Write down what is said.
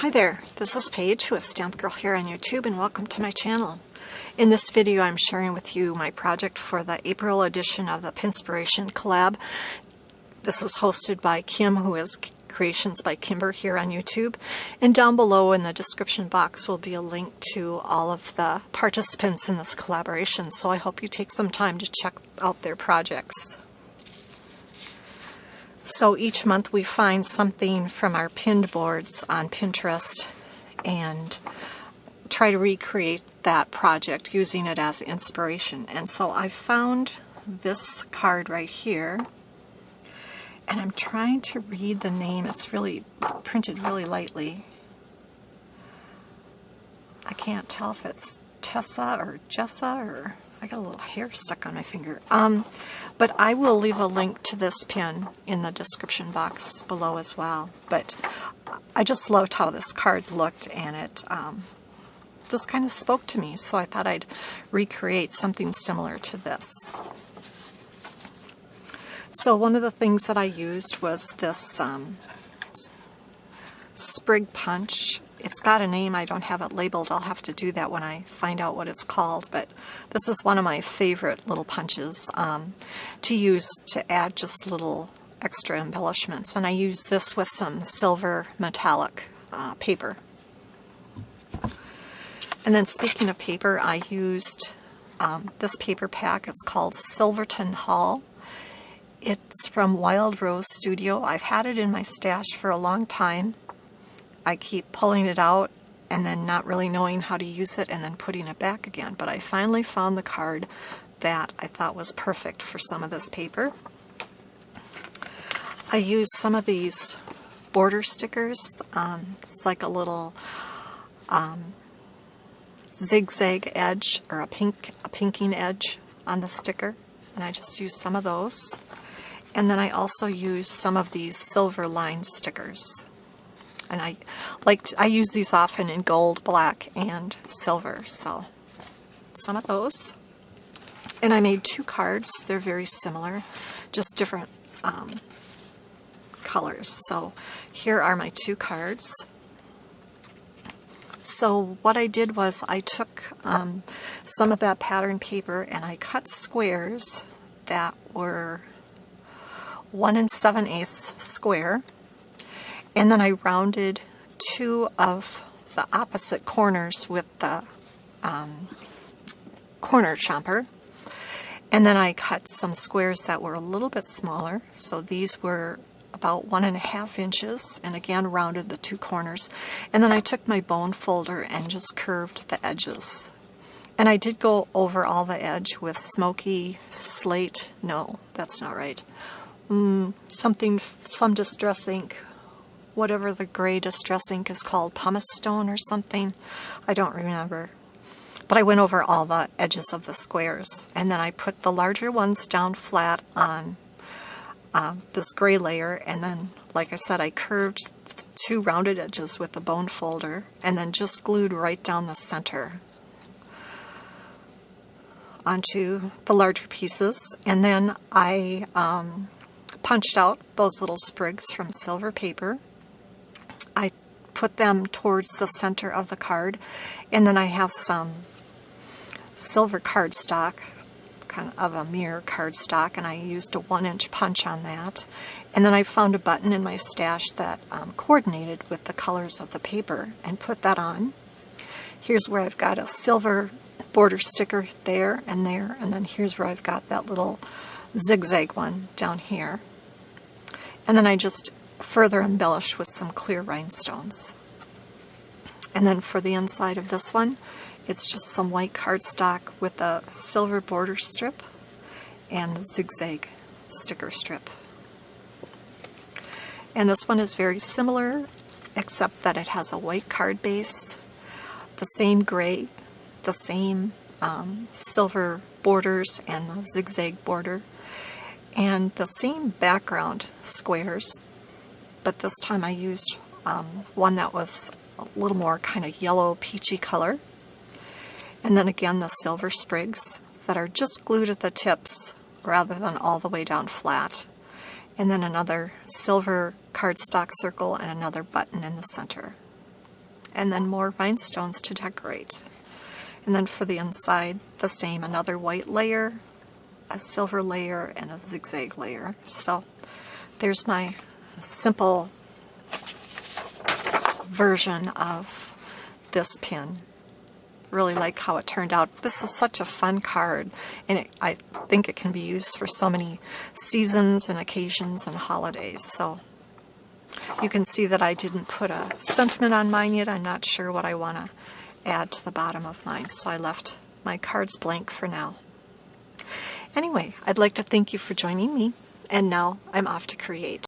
Hi there, this is Paige with Stmpgirl here on YouTube, and welcome to my channel. In this video I'm sharing with you my project for the April edition of the Pinspiration Collab. This is hosted by Kim, who is Kreationsby Kimber here on YouTube, and down below in the description box will be a link to all of the participants in this collaboration, so I hope you take some time to check out their projects. So each month we find something from our pinned boards on Pinterest and try to recreate that project using it as inspiration. And so I found this card right here, and I'm trying to read the name. It's really printed really lightly. I can't tell if it's Tessa or Jessa, or I got a little hair stuck on my finger. But I will leave a link to this pin in the description box below as well. But I just loved how this card looked, and it just kind of spoke to me, so I thought I'd recreate something similar to this. So one of the things that I used was this sprig punch. It's got a name. I don't have it labeled. I'll have to do that when I find out what it's called. But this is one of my favorite little punches to use to add just little extra embellishments. And I use this with some silver metallic paper. And then speaking of paper, I used this paper pack. It's called Silverton Hall. It's from Wild Rose Studio. I've had it in my stash for a long time. I keep pulling it out and then not really knowing how to use it and then putting it back again. But I finally found the card that I thought was perfect for some of this paper. I used some of these border stickers. It's like a little zigzag edge, or a pinking edge on the sticker. And I just used some of those. And then I also used some of these silver line stickers. And I use these often in gold, black, and silver, so some of those. And I made two cards. They're very similar, just different colors. So here are my two cards. So what I did was I took some of that pattern paper and I cut squares that were 1 7/8 square. And then I rounded two of the opposite corners with the corner chomper. And then I cut some squares that were a little bit smaller. So these were about 1.5 inches, and again rounded the two corners. And then I took my bone folder and just curved the edges. And I did go over all the edge with smoky slate. No, that's not right. Some distress ink. Whatever the gray distress ink is called, pumice stone or something. I don't remember. But I went over all the edges of the squares. And then I put the larger ones down flat on this gray layer. And then, like I said, I curved two rounded edges with the bone folder and then just glued right down the center onto the larger pieces. And then I punched out those little sprigs from silver paper. I put them towards the center of the card, and then I have some silver cardstock, kind of a mirror cardstock, and I used a 1-inch punch on that. And then I found a button in my stash that coordinated with the colors of the paper and put that on. Here's where I've got a silver border sticker there, and then here's where I've got that little zigzag one down here. And then I just further embellished with some clear rhinestones. And then for the inside of this one, it's just some white cardstock with a silver border strip and the zigzag sticker strip. And this one is very similar, except that it has a white card base, the same gray, the same silver borders and the zigzag border, and the same background squares. But this time I used one that was a little more kind of yellow peachy color. And then again the silver sprigs that are just glued at the tips rather than all the way down flat. And then another silver cardstock circle and another button in the center. and then more rhinestones to decorate. And then for the inside, the same, another white layer, a silver layer, and a zigzag layer. So there's my simple version of this pin. Really like how it turned out. This is such a fun card, and I think it can be used for so many seasons and occasions and holidays. So you can see that I didn't put a sentiment on mine yet. I'm not sure what I want to add to the bottom of mine, so I left my cards blank for now. Anyway, I'd like to thank you for joining me, and now I'm off to create.